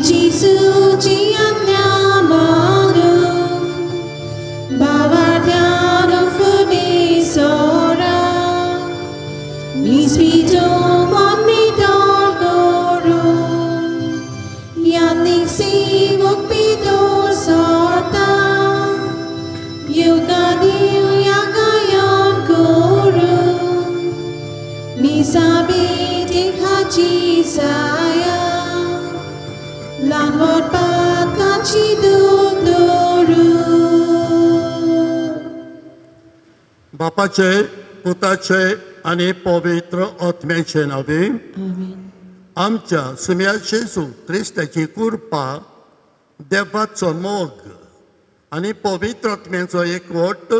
Jesuci andiamolo, bavardiano funisora, mi spito mi dolgoro, yannik sivok pido sorta, yugadi yagayon guru, mi sabi dikhaji saya. Lanwat patkanci doru. बापाचे पुताचे आणि पवित्र आत्म्याचे नावे Amen. आमच्या सुम्याचे येशू ख्रिस्ताची कृपा देवाचो मोग आणि पवित्र आत्म्याचो एकवट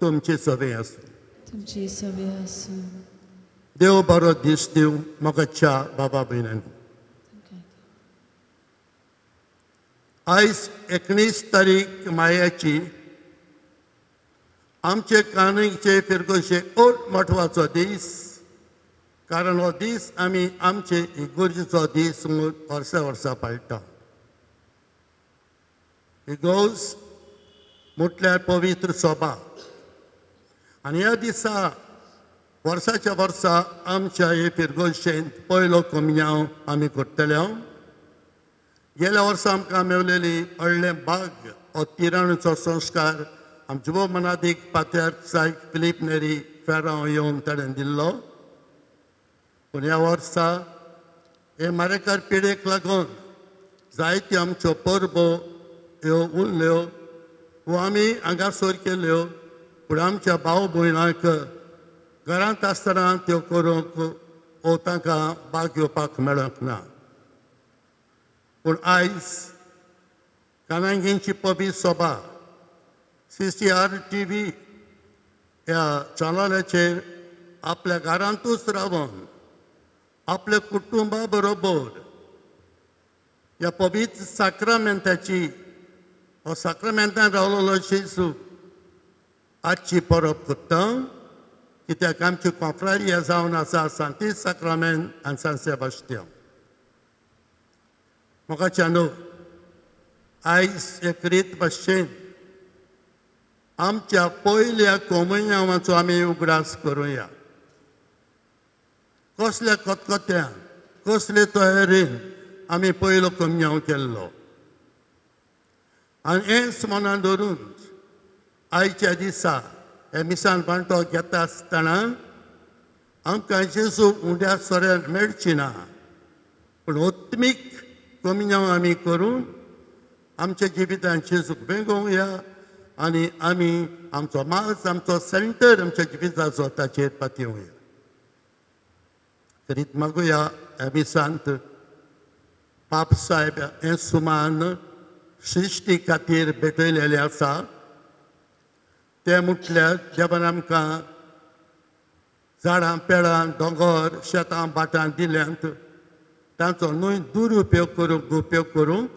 तुमचे सगळे आसूं. तुमची सवय आसूं. देव बरो दीस दिवं मोगाच्या बाबा भयणांनी. आयज 19 तारीख मायाची आमचे काणयचे फिरगोशे म्हत्वाचो दीस. कारण हो दीस आमी आमचे इगोर्जेचो दीस म्हणून वर्सा वर्सा पाळटा. इगोर्ज म्हटल्यार पवित्र सभा. आनी ह्या दिसा वर्साच्या वर्सा आमच्या हे फिरगोशेंत पयलो कमयाव आमी करतले. गेल्या वर्सा आमकां मेवलेली व्हडलें बाग हो तिराणूचो संस्कार आमचे भोव मनादीक पात्यार सायक फिलीप नेरी फेरांव येवन ताणें दिल्लो. पूण ह्या वर्सा हे मारेकार पिडेक लागून जायत्यो आमच्यो परबो ह्यो उरल्यो वो आमी हांगासर केल्यो. पूण आमच्या भाव भयणांक घरांत आसतना त्यो करूंक वो तांकां भाग घेवपाक मेळोंक ना. पूण आयज कानांगेंची पबीत सभा CCR TV ह्या चॅनलाचेर आपल्या घरांतूच रावन आपल्या कुटुंबा बरोबर ह्या पवित्र साक्रामेंताची हो साक्रामेंतान रावलोलो येशू आजची परब करता. कित्याक आमची कॉन्फ्रारिया जावन आसा सांती साक्रामेंत आनी सान सेबास्टियन. मोगाच्या न्हू आयज एक रीत भाशेन आमच्या पयल्या कोमयावाचो आमी उगडास करुया. कसल्या खतखत्यान कसले तयारेन आमी पयलो कोमयाव केल्लो. आनी हेंच मनान धरून आयच्या दिसा हे मिसान बांटो घेता आसतना आमकां जेजू उंड्या सोऱ्यान मेळची ना. पूण आत्मीक कोमयाव आमी करून आमच्या जिवितांत जेजूक वेगोवया आनी आमी आमचो माज आमचो सेंटर आमच्या जिविताचो ताचेर पातयेवया. करीत मागुया ह्या मिसांत पाप साहेब हें सुमान सृश्टी खातीर भेटयलेलें आसा. तें म्हटल्यार देवान आमकां झाडां पेडां दोंगर शेतां भाटां दिल्यांत तांचो न्हय दुरुपयोग करूंक उपयोग करूंक.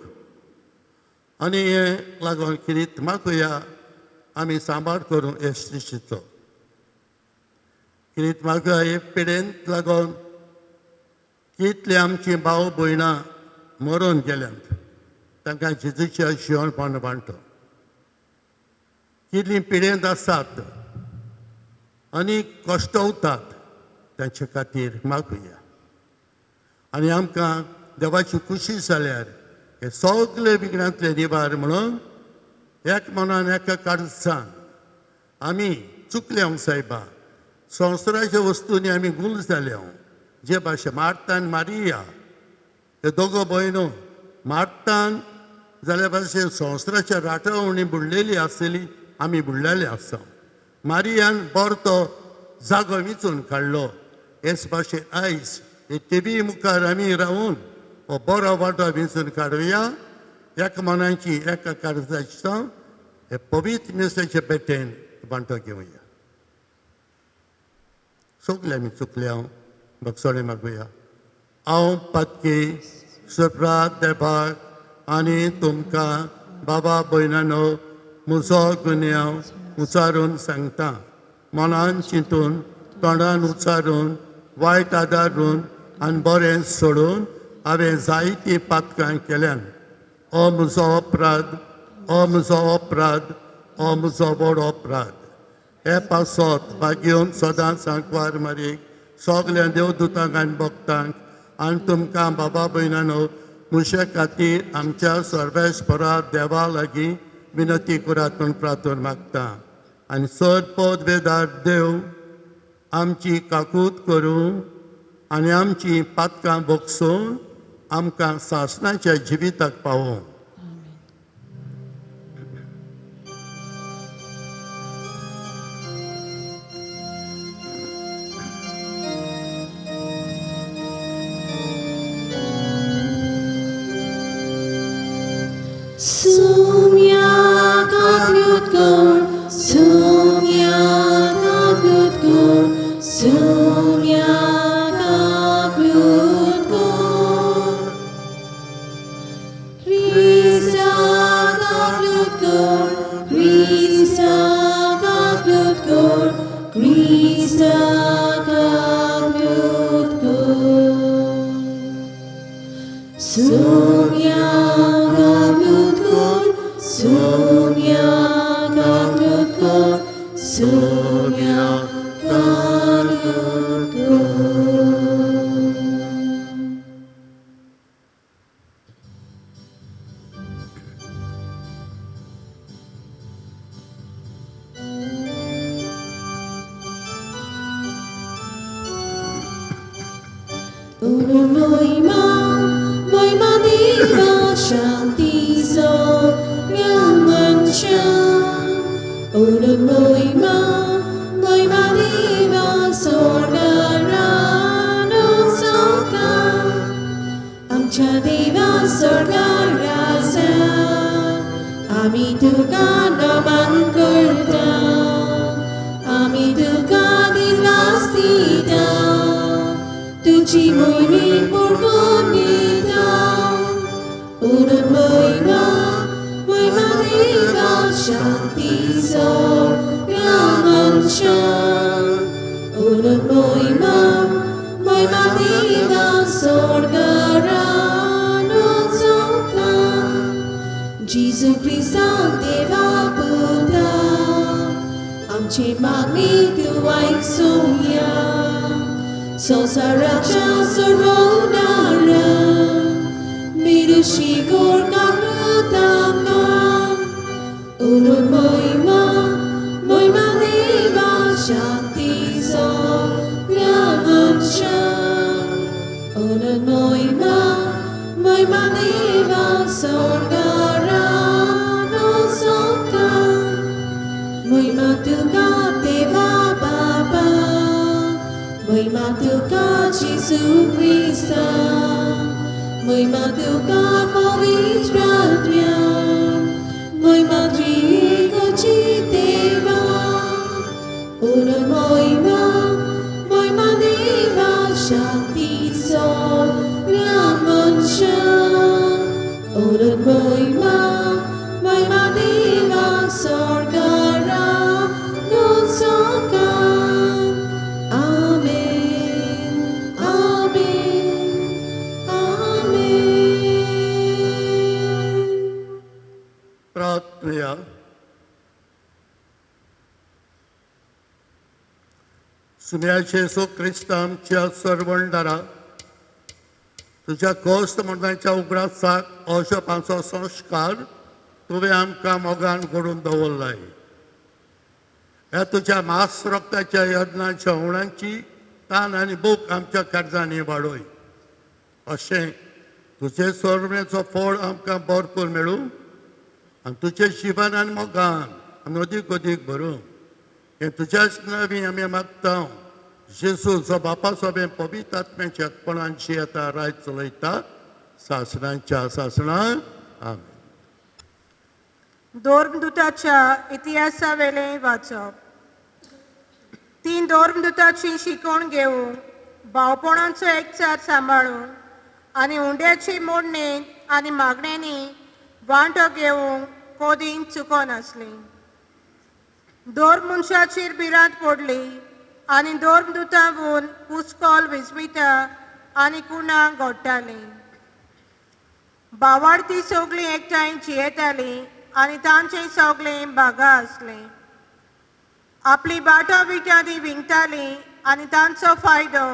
आनी हे लागून किरीत मागुया आमी सांबाळ करूं हे सृश्टीचो. किरीत मागुया हे पिडेंत लागून कितली आमची भाव भयणां मरून गेल्यांत तांकां जेजूच्या शिवणपण बांटो. कितलीं पिडेंत आसात आनी कश्टवतात तांचे खातीर मागुया. आनी आमकां देवाची खुशी जाल्यार हे सगळे विघ्नांतले निवार म्हणून एक मनान एका काळजान आमी चुकल्यो सायबा. संवसाराच्या वस्तूंनी आमी गुल जाल्यो. जे भाशेन मार्ता आनी मारिया हे दोगो भयणो मार्तान जाल्या भाशेन संवसाराच्या राटवणी बुडलेली आसली आमी बुडलेले आसा. मारियान बरो तो जागो विचून काडलो. हेच भाशेन आयज हे टीव्ही मुखार आमी रावून हो बरो वाटो विचून काडुया. एका मनाची एका काळजाची हे पवित्र मेसेचे पेटेन बांटो घेवया. सगळे आमी चुकल्या बक्षोडे मागुया. हांव पातकी सुप्रात देवाक आनी तुमकां बाबा भयणांनो म्हजो गुन्यांव उचारून सांगता. मनान चिंतून तोंडान उचारून वायट आदारून आनी बरें सोडून हांवें जायतीं पातकां केल्यान हो म्हजो अपराध, हो म्हजो अपराध, हो म्हजो व्हड अपराध. हे पासत घेवन सदांच सांकवार मारीक सगल्या देवदूतांक आनी भक्तांक आनी तुमकां बाबा भयणानो म्हजे खातीर आमच्या सर्वेस्परा देवा लागीं विनती करात म्हूण प्रार्थना मागता. आनी सदपद वेदार देव आमची काकूट करूं आनी आमची पातकां भोगसून आमकां सासणाच्या जिविताक पावोवं. Sumya Gablut Gor, Sumya Gablut Gor, Sumya Gablut Gor. Krista Gablut Gor, Krista Gablut Gor, Krista Gablut Gor. Sumya Gablut Gor, Sumya Gablut Gor, Sumya Gablut Gor. Uno Moima Deva Shanti Sogyamansha. Uno Moima Deva Sorgarano Soka. Amcha Deva Sorgarasa. Ami Tuka Naman Kurta. Ami Tuka Dinastita. Tuci Moimi Purgonita. Urat Moima Deva Shanti Sogyamansha. Urat Moima Deva Sorgarano Soka. Jesu Christa Deva Buddha. Amche Magni Tuwaik Sumya. Sosaraja Saronara Mirushi Gorgamutaka. Urut Moima Deva Shanti Sogyamansha. Urut Moima Deva Sorgarano Soka. Moima Tuka Deva Baba. Moima Tuka Jesu Christa. Moima Tuka Pavitratya. Moima Trieko Chiteva. Urut Moima Deva Shanti Sogyamansha. Urut Moima Deva Sorgarano Soka. Amen. Amen. Amen. प्रार्थना. सुम्याचे येशू Crysta आमच्या सरवंडारा तुझ्या गोस्त म्हणण्याच्या उगडासाक औषधांचो संस्कार तुवें आमकां मोगान घडोवन दवरलाय. ह्या तुझ्या मास रक्ताच्या यत्नाच्या हुणांची तान आनी भूक आमच्या काळजांनी वाडोय. अशें तुजे सोडवण्याचो फळ आमकां भरपूर मेळूं आनी तुजे जिवन आनी मोगान आमी अदीक अदीक भरूं. हें तुज्याच नवी आमी मागता. जेजू जो बापाचो बी पवित्र आत्म्याच्या एकपणांची येता रायत चलयता सासणांच्या सासणां. आमेन. धोर्मदूताच्या इतिहासा वेले वाचप. तीन धोर्मदूताची शिकवण घेवून भावपणाचो एकचार सांबाळून आनी हुंड्याची मोडणेन आनी मागण्यांनी वांटो घेवंक कोदीन चुकोनासली. धोर्म मनशाचेर भिरांत पडली आनी धोर्मदूतां वून हुस्कोल विजविता आनी कुणाक घोडटालीं. भावार्थी सगळीं एकठांय जियेतालीं आनी तांचें सगळें बागा आसलें. आपली बाटां बिटां तीं विंगतालीं आनी तांचो फायदो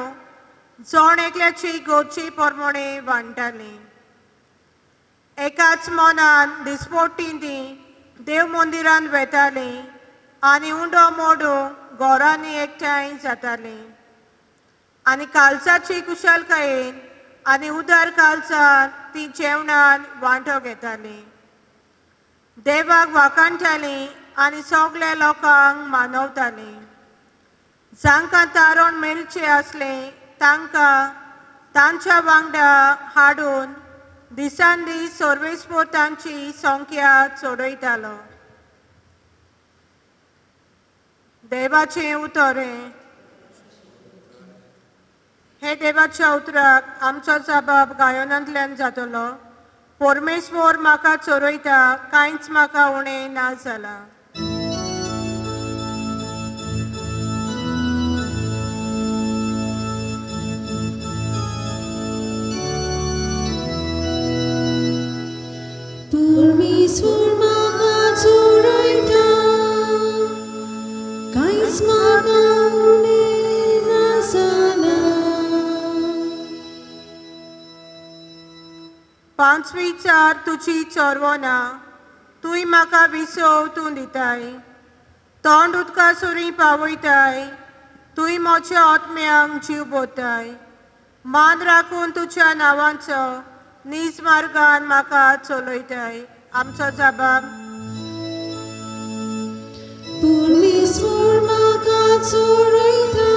जण एकल्याची गोडची प्रमाणे वांटतालीं. एकाच मनान दिसपट्टी तीं देव मंदिरांत वेतालीं आनी उंडो मोडो घरांनी एकठांय जातालीं. आनी कालचाची कुशलकायेन आनी उदार कालचार तीं जेवणान वांटो घेतालीं. देवाक वाखाणटालीं आनी सगल्या लोकांक मानवतालीं. जांकां तारण मेळचें आसलें तांकां तांच्या वांगडा हाडून दिसान दीस सर्वेस्पर तांची संख्या चडयतालो. देवाचें उतरें. हे देवाच्या उतराक आमचो जबाब गायनांतल्यान जातलो. परमेश्वर म्हाका चोरयता, कांयच म्हाका उणें ना जालां. परमेश्वर म्हाका चोरयता, कांयच म्हाका उणें ना जालां. पांचवी चार तुजी चोरवना, तुय म्हाका विसवतून दिताय. तोंड उदका सुरी पावयताय, तुय म्हज्या आत्म्यांक जीव बोताय. मान राखून तुज्या नांवांचो नीज मार्गान म्हाका चलयताय. आमचो जबाब. परमेश्वर म्हाका चोरयता,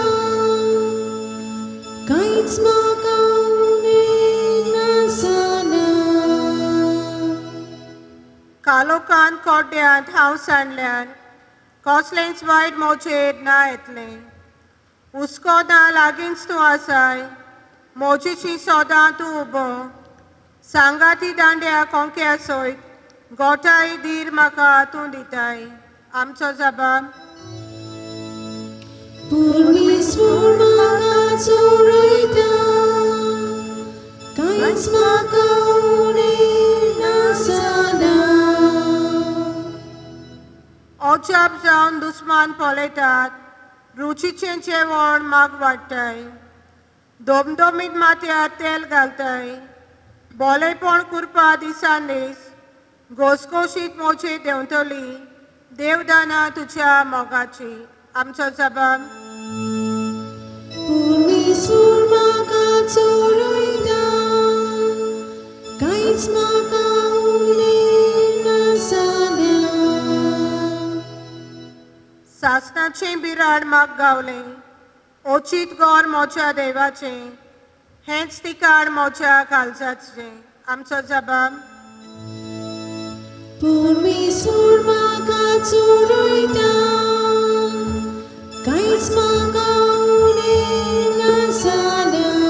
कांयच म्हाका उणें ना जालां. कालोखान कोड्यांत हांव सांडल्यान कसलेंच वायट म्हजेर ना येतलें. हुस्को ना लागींच तूं आसाय, म्हजीशी सोदां तूं उबो. सांगाती दांड्या कोंक्या सयत गोठाय धीर म्हाका तूं दिताय. आमचो जबाब. परमेश्वर म्हाका चोरयता, कांयच म्हाका उणें ना जालां. अजाप जावन दुस्मान पळयतात, रुचीचें जेवण म्हाका वाडटाय. दोमदोमीत माथ्यार तेल घालताय. बोलेपण करपा दिसान दीस घोसघोशीत म्हजी देंवतली. देवदाना तुज्या मोगाची. आमचो जबाब. परमेश्वर म्हाका चोरयता, कांयच म्हाका उणें ना जालां. सासणाचें बिराड म्हाका गावलें. ओचीत गोर म्हज्या देवाचें, हेंच तिकाड म्हज्या काळजाचें. आमचो जबाब. परमेश्वर म्हाका चोरयता, कांयच म्हाका उणें ना जालां.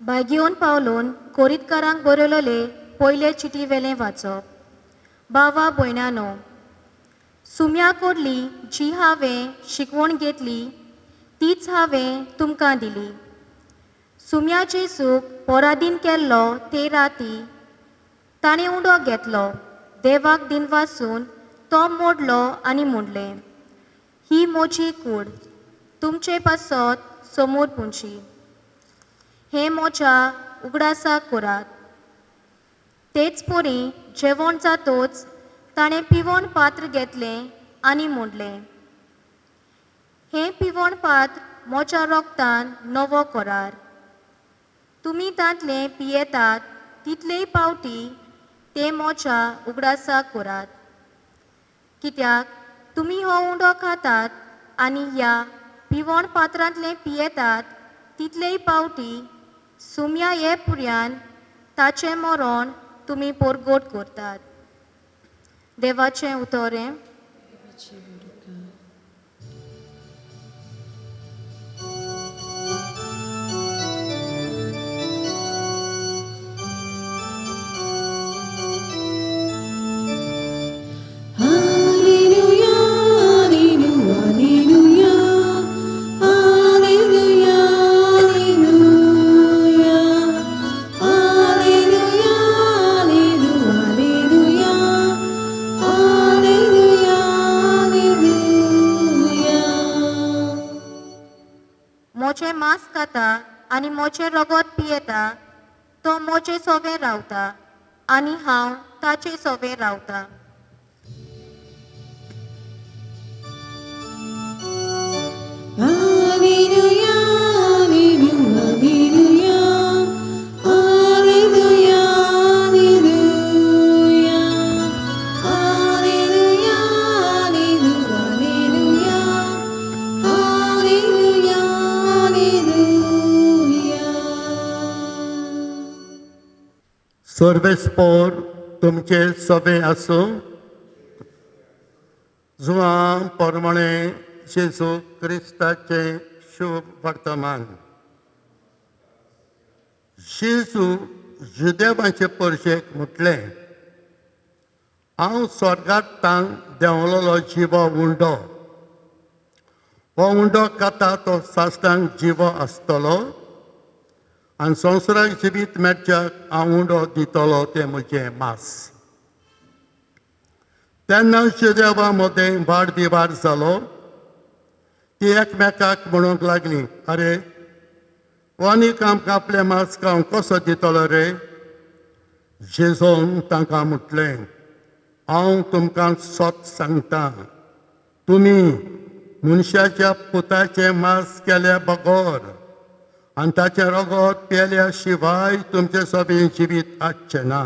बागेवन पावलोन कोरीतकारांक बरयलोले पयले चिटी वेलें वाचप. भावा भयणानो, सुम्या कडली जी हांवें शिकवण घेतली तीच हांवें तुमकां दिली. सुम्या जेसूक पराधीन केल्लो ते राती ताणें उंडो घेतलो. देवाक दिनवासून तो मोडलो आनी म्हणलें, ही म्हजी कूड, तुमचे पासत समोर पुंची. हें म्हज्या उगडासाक करात. तेच परी जेवण जातोच ताणें पिवण पात्र घेतलें आनी म्हणलें, हें पिवण पात्र म्हज्या रोगतान नवो करार. तुमी तांतलें पियेतात तितलेय पावटी तें म्हज्या उगडासाक करात. कित्याक तुमी हो उंडो खातात आनी ह्या पिवण पात्रांतलें पियेतात तितलेय पावटी सुम्या येपुर्यान ताचें मरण तुमी परगोट करतात. देवाचें उतरें. Hallelujah, hallelujah, hallelujah, hallelujah. मोचे रगत पियेता तो मोचे सोबे रावता आनी हांव ताचे सोबे रावता. Alleluia, Alleluia, Alleluia, Alleluia, Alleluia, Alleluia, Alleluia, Alleluia. सर्वेस्पोर तुमचे सोबे आसूं. जुवां पोरमणे जेजू क्रिस्ताचे शुभ वर्तमान. जेजू जुदेवांचे परशेक म्हटलें, हांव स्वर्गांत देंवलोलो जिवो उंडो. हो उंडो खाता तो साश्टांक जिवो आसतलो आनी संवसाराक जिवीत मेळच्याक हांव उंडो दितलो तें म्हजें मास. तेन्ना जुदेवां मदें वाड विवाद जालो. ती एकमेकाक म्हणूंक लागलीं, अरे हो आनीक आमकां आपलें मास खावंक कसो दितलो रे? जेजून तांकां म्हटलें, हांव तुमकां सत सांगतां, तुमी मनशाच्या पुताचें मास केल्या बगोर आनी ताचें रगत पेल्या शिवाय तुमचें सोबीत जिवीत आसचें ना.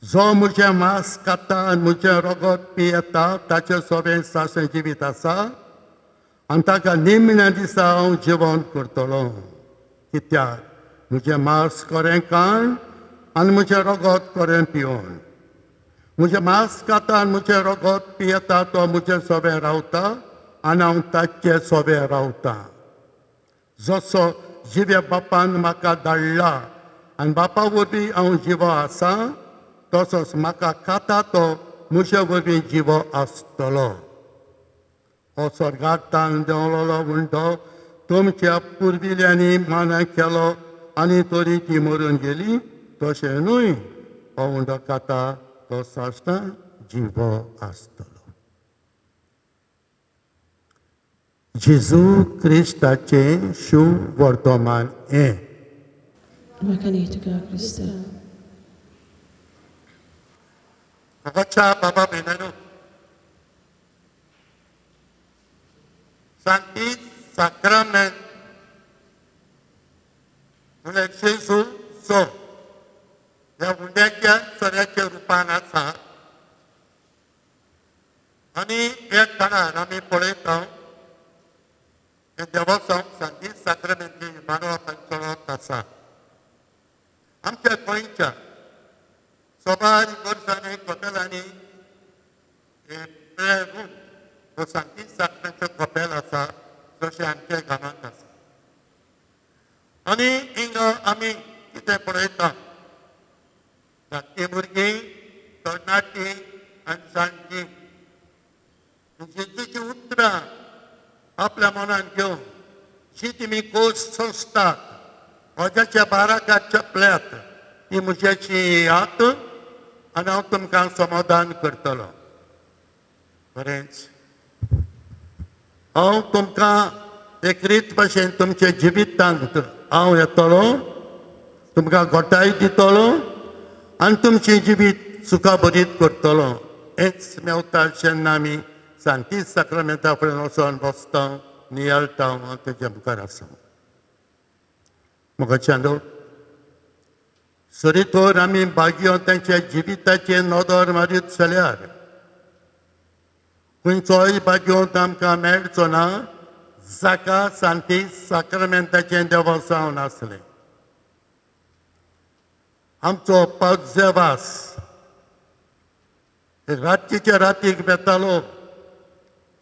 जो म्हजें मास खाता आनी म्हजें रगत पियेता ताचें सोबें साशें जिवीत आसा आनी ताका निमण्या दिसा हांव जेवण करतलो. कित्याक म्हजें मास खरें खाण आनी म्हजें रगत खरें पिवन. म्हजें मास खाता आनी म्हजें रगत पियेता तो म्हजें सोबें रावता आनी हांव ताचे सोबें रावतां. जसो जिवे बापान म्हाका धाडला आनी बापा वरवीं हांव जिवो आसा, तसोच म्हाका खाता तो म्हजे वरवीं जिवो आसतलो. हो स्वर्गांत देंवलोलो उंडो तुमच्या पुर्विल्यांनी माना केलो आनी तरी ती मरून गेली. तशें न्हय, हो उंडो खाता तो साश्टांक जिवो आसतलो. जेजू क्रिस्ताचें शुभ वर्तमान हें. Makanita Krista. Baca Bapak Benanu. Santi Sakramen. Mulai Jesu so. Ya undakia soraच्या रूपान आसा. आनी एक जाणां आमी पळयता देवाचो शांती साक्रामेंटी मानवाचो आसा. आमच्या गोंयच्या सोबार वर्सांनी कपेलांनी रूम हो शांती साक्रामेंटचो कपेल आसा, जशें आमच्या गांवांत आसा. आनी हिंगा आमी कितें पळयता, धाकटी भुरगीं, तरणाटी आनी जाणटी जेजूची उतरां आपल्या मनान घेवन जी तुमी कोस सोंसतात, म्हज्याच्या बाराकात चपल्यात, ती म्हज्याची हात आनी हांव तुमकां समाधान करतलो. खरेंच हांव तुमकां एक रीत भाशेन तुमच्या जिवितांत हांव येतलो, तुमकां घोटाय दितलो आनी तुमचें जिवीत सुखाबरीत करतलो. हेच मेवता जेन्ना आमी शांती साक्रामेंटा फुडें वचोन बसता, नियाळटा आनी तेच्या मुखार आसा. मोगाच्या लोक, सरीतोर आमी बागयो तांच्या जिविताचेर नदर मारीत जाल्यार खंयचोय बागयोंत आमकां मेळचो ना जाका शांती साक्रामेंटाचें देवसावन आसलें. आमचो पावजेवास रातचेच्या रातीक बेतालो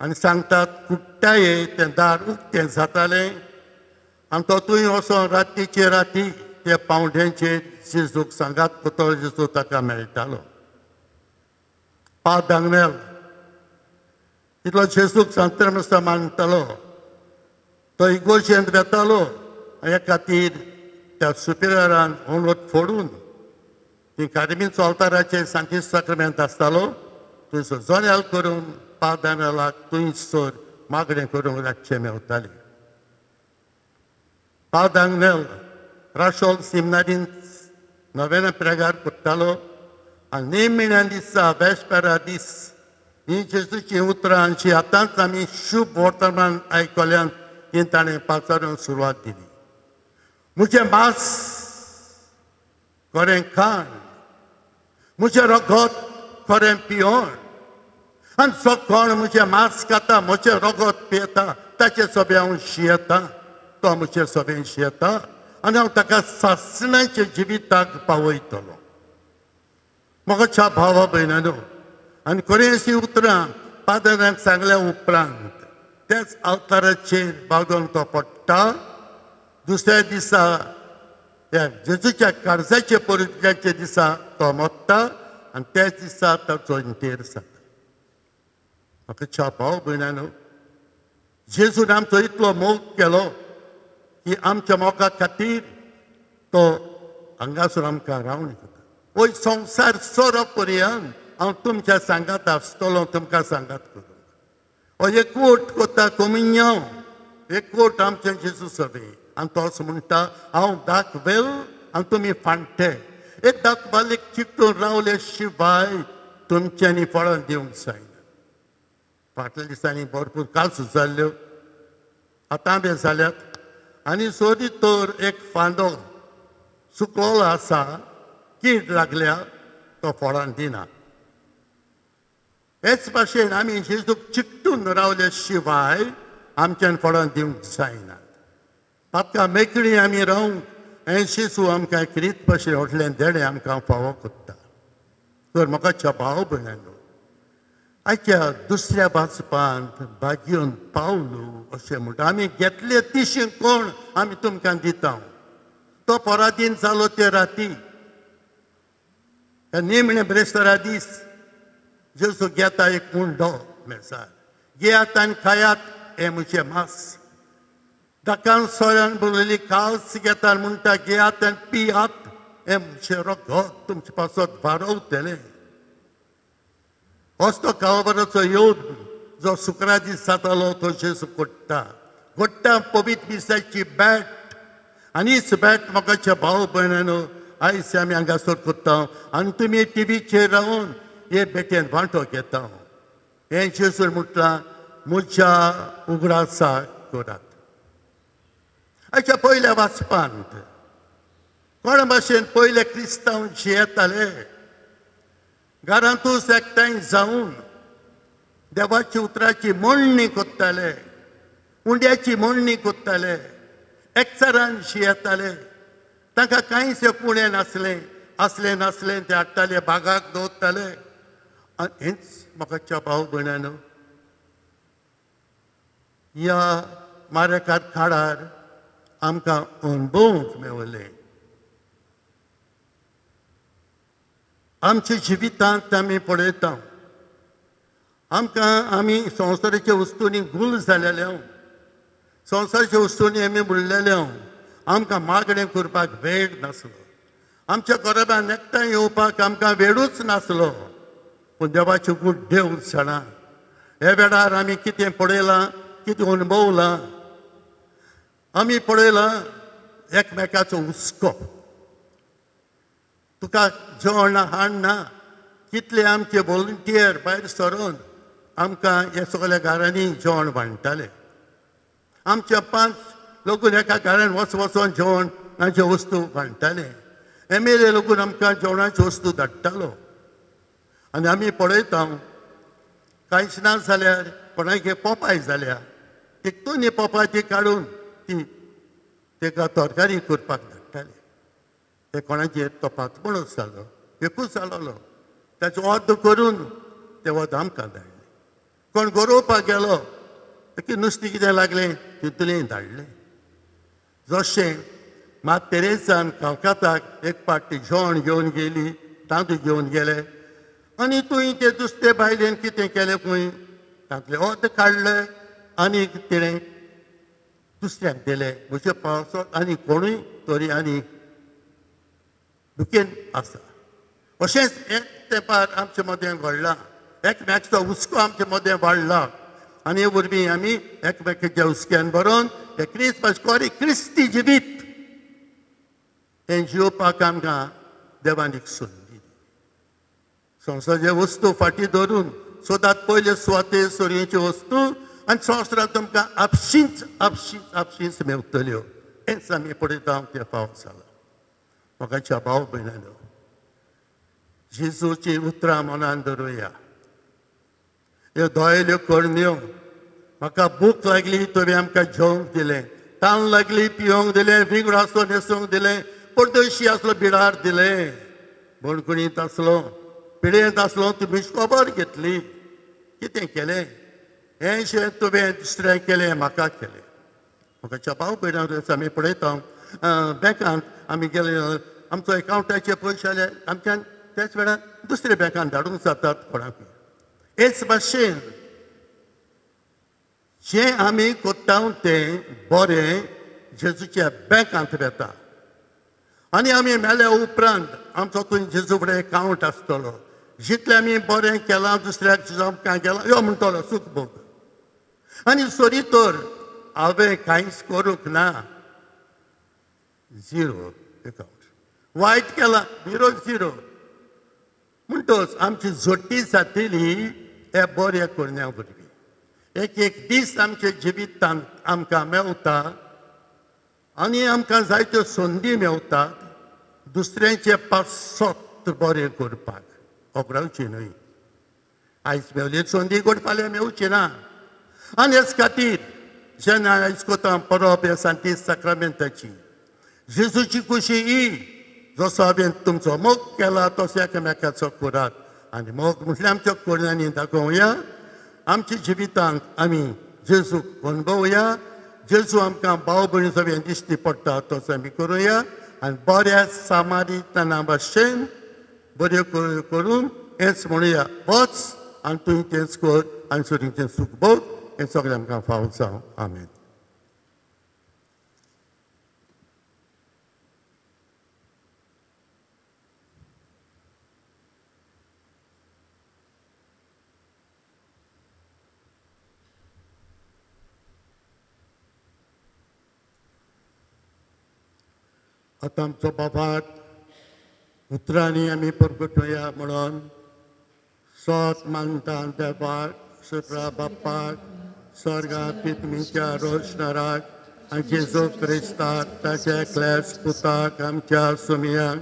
आनी सांगतात कुट्टाये तें दार उक्तें जातालें आनी तो थंय वचोन रातीचे राती त्या पावंड्याचेर जेजूक सांगात कोतो जेजू ताका मेळटालो. पांच दांगनेल तितलो जेजूक सांगता मानतालो. तो इगोर्जेंत वेतालो. हे खातीर त्या सुपिरियरान होंडोत फोडून ती कार्मीन चोलताराचेर शांती साक्रामेंट आसतालो, थंयसर जोन्याल करून पांच दांगनेलाक थंयसर मागणें करूंक रातचें मेवतालें. पावदांग नेल राशोल सिमनारीन नव्यान प्रकार करतालो आनी निमण्या दिसा वेस्पेरा दीस ही जेजूची उतरां जी आतांच आमी शुभ वर्तमान आयकल्यान ही ताणें पाचारूंक सुरवात दिली. म्हजें मांस खरें खाण, म्हजें रगत खरें पियोण, आनी जो कोण म्हजें मांस खाता म्हजें रगत पियेता ताचे सोबे हांव शियेता, तो म्हजे सोबेन शियेता आनी हांव ताका सासणाच्या जिविताक पावयतलो. म्हाका भावा भयणानो, आनी खरें अशीं उतरां पादरांक सांगल्या उपरांत त्याच अवताराचेर बागोवन तो पडटा. दुसऱ्या दिसा ह्या जेजूच्या काळजाचे परीक्षेच्या दिसा तो मरता आनी त्याच दिसा ताचो इंतेर जाता. म्हाका भाव भयणानो, जेजून आमचो इतलो मोग केलो की आमच्या मोगा खातीर तो हांगासर आमकां रावण करता. होय संवसार सोरो पर्यंत हांव तुमच्या सांगात आसतलो तुमकां सांगात करूंक. हो एकवट कोता कोमिन्याव, एकवट आमचे जेजू सोबे आनी तोच म्हणटा हांव दाखवेल आनी तुमी फांटे. एक दाखवालेक चिकटून रावले शिवाय तुमच्यांनी फळां दिवंक जायना. फाटल्या दिसांनी भरपूर काजू जाल्ल्यो, आतांबे जाल्यात आनी सोदी तर एक फांदो सुकलोलो आसा, कीड लागल्या, तो फळां दिना. हेच भाशेन आमी जेजूक चिकटून रावले शिवाय आमच्यान फळां दिवंक जायना. ताका मेकळी आमी रावंक 80 आमकां क्रीत भाशेन व्हडलें देणें आमकां फावो करता. तर म्हाका भाव भयणानो, आयच्या दुसऱ्या वाचपांत भाग्योन पावलो अशें म्हणटा आमी घेतले तिशें कोण आमी तुमकां दिता. तो पराधीन जालो ते राती, निमणे ब्रेस्तारा दीस जेजू घेता एक उंडो मेसार, घेयात आनी खायात हें म्हजें मांस. दाकान सोऱ्यान बरयली काळस घेता म्हणटा घेयात आनी पियात हें म्हजें रगत तुमचे पासत वारवतलें. असलो काळबराचो योग जो शुक्रा दीस जातालो तो जेजू घडटा पवित्र दिसाची बॅट. आनी हीच बॅट म्हाका भाव भयणानो आयज आमी हांगासर करता आनी तुमी टीव्हीचेर रावन हे बेटेन वांटो घेता. हें जेजून म्हटलां म्हज्या उगडासाक करात. हाच्या पयल्या वाचपांत कोणा भाशेन पयले क्रिस्तांव जियेताले घरांतूच एकठांय जावन देवाची उतराची मोडणी कोत्ताले, उंड्याची मोडणी कोत्ताले, एकचारान जियेताले. तांकां कांयच पुणें नासलें, असलें नासलें ते हाडटाले बागाक दवरताले. आनी हेंच म्हाका भाव भयणानो, ह्या मारेकार काळार आमकां अणभवूंक मेवलें. आमच्या जिवितांत आमी पळयता आमी संवसाराच्या वस्तूंनी गुल जालेले, संवसाराच्या वस्तूंनी आमी बुडलेले, आमकां मागणें करपाक वेळ नासलो, आमच्या घराब्यान एकठांय येवपाक आमकां वेळूच नासलो. पूण देवाचें गूड देव जाणा हे वेळार आमी कितें पळयलां, कितें अणभवलां. आमी पळयलां एकमेकाचो हुस्को. तुका जेवण हाडना कितले आमचे वॉलंटियर भायर सरून आमकां हे सगळ्या घरांनी जेवण वांट्टाले. आमच्या 5 लोकून एका घरान वचून जेवणाचे वस्तू वांट्टाले. MLA लोकून आमकां जेवणाच्यो वस्तू धाडटालो. आनी आमी पळयता कांयच ना जाल्यार कोणागे पोपाय जाल्या तितून पोपाय ती काडून ती ताका तरकारी करपाक धाडटाले. ते कोणाचेर तो पातपणूच जालो, एकूच जालोलो. ताचो वध करून ते वध आमकां धाडलें. कोण गरोवपाक गेलो की नुस्तें कितें लागलें तितूलें धाडलें. जशें मात तेरेसान कलकत्ताक एक पाटी जेवण घेवन गेली, तांदूळ घेवन गेले आनी तुवें ते दुसरे बायलेन कितें केलें पळय तांतलें वध काडलें आनी तिणें दुसऱ्याक दिलें. म्हजे पावसांत आनी कोणूय तरी आनी दुखेन आसा. अशेंच एक तेंपार आमचे मदें घडलां, एकमेकाचो हुस्को आमचे मदें वाडला आनी हे वरवीं आमी एकमेकाच्या हुस्क्यान बरोवन ते क्रिस्मस कोरी क्रिस्ती जिवीत हें जिवपाक आमकां देवान एक संदी संवसाराचे वस्तू फाटी धरून सदांच पयले स्वाते सोरयेच्यो वस्तू आनी संवसारांत तुमकां आपशींच आपशींच आपशींच मेवतल्यो हेंच आमी पळयता त्या पावसाला म्हाका भाव भयणांनो जेजूची उतरां मनान धरुया ह्यो दोयल्यो कोडण्यो म्हाका भूक लागली तुवें आमकां जेवंक दिलें तान लागली पिवंक दिलें विंगड आसलो न्हेसूंक दिलें परदेशी आसलो बिडार दिलें बणकुणींत आसलो पिडेंत आसलो तुमी खबर घेतली कितें केलें हेंशें तुवें दुसऱ्याक केलें म्हाका केलें म्हाका भाव भयणां आमी पळयता बँकांत आमी गेले आमचो एकावंटाचे पयशे आले आमच्यान त्याच वेळार दुसऱ्या बँकान धाडूंक जातात कोणाकूय हेच भाशेन जें आमी कोत्ता तें बरें जेजूच्या बँकांत वेता आनी आमी मेल्या उपरांत आमचो थंय जेजू फुडें एकावंट आसतलो जितलें आमी बरें केलां दुसऱ्याक आमकां केलां यो म्हणटलो सूख भोग आनी सोरी तर हांवें कांयच करूंक ना झिरो एकावंट वायट केलां झिरो म्हणटच आमची जोड्डी जातली हे बऱ्या कोरण्या वरवीं एक दीस आमच्या जिवितांत आमकां मेवता आनी आमकां जायत्यो संदी मेवतात दुसऱ्यांचे पासत बरें करपाक ओगरावची न्हय आयज मेवली संदी कोण फाल्यां मेवची ना आनी हेच खातीर जेन्ना आयज कोता परब हे सांती साक्रामेंताची जेजूची कुशी ही जसो हांवें तुमचो मोग केला तसो एकामेकाचो करात आनी मोग म्हटल्यार आमच्या कोडण्यांनी दाखोवया आमच्या जिवितांत आमी जेजूक अणभवया जेजू आमकां भाव भयणी सगळें दिश्टी पडटा तसो आमी करुया आनी बऱ्या सामारीतना भाशेन बऱ्यो करून हेंच म्हणुया वच आनी तुवें तेंच कर आनी सोरीचें सूख भोग हें सगळें आमकां फावो जावं आमेन. आतां आमचो बाबाक उतरांनी आमी परगटुया म्हणून सोत मानता देवाक सुत्रा बापाक स्वर्गांत पितमीच्या रोशनाराक आनी जेजू क्रिस्ताक ताच्या एकल्याच पुताक आमच्या सुमयाक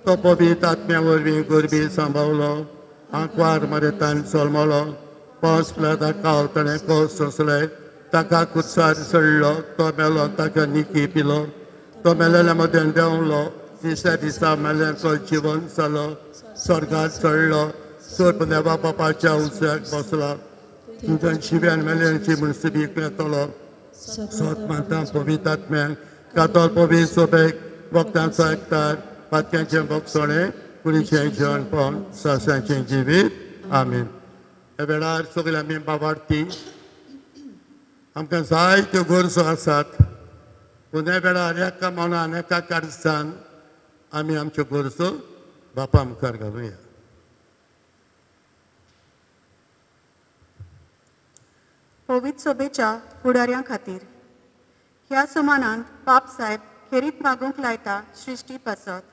तो पवित्र आत्म्या वरवीं गुरबी सांबाळलो आंकवार मरेतान सोलमलो पोंस प्लेदा कावतणे कोस सोंसले ताका कुत्सार सडलो तो मेलो ताका निकी पिलो तो मेलेल्या मदें देंवलो तिसऱ्या दिसा मेल्यांचो जिवन जालो स्वर्गांत चडलो सोर देवा बापाच्या उंचाक बसला तुमच्या शिव्यान मेल्यांची मुनसिबीक येतलो सोत मानता पवित्र आत्म्याक कातोल पवित्र सोबेक भक्तांचो एकठार पातक्यांचें भोगसोणें कुडीचें जेवणपण सासांचें जिवीत आमीन. ह्या वेळार सगळीं आमी बाबार्थी आमकां जायत्यो गरजो आसात पूण ह्या वेळार एका मनान एका काळजान आमी आमच्यो गरजो बापा मुखार घालुया. पवित्र सोबेच्या फुडाऱ्यां खातीर ह्या सुमानांत बाप साहेब खेरीत मागूंक लायता सृश्टी पासत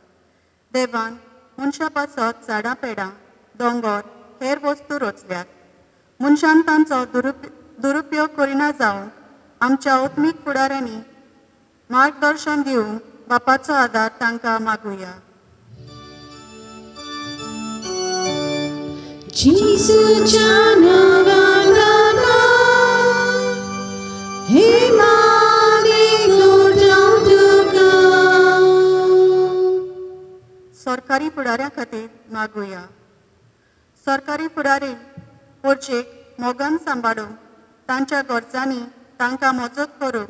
देवान मनशां पासत झाडां पेडां दोंगर हेर वस्तू रचल्यात मनशान तांचो दुरुपयोग करिना जावन आमच्या ओत्मीक फुडाऱ्यांनी मार्गदर्शन दिवंक बापाचो आदार तांकां मागुया. जेजूच्या नांवान हे सरकारी फुडाऱ्यां खातीर मागुया. सरकारी फुडारी पोरचेक मोगान सांबाळूंक तांच्या गरजांनी तांकां मजत करूंक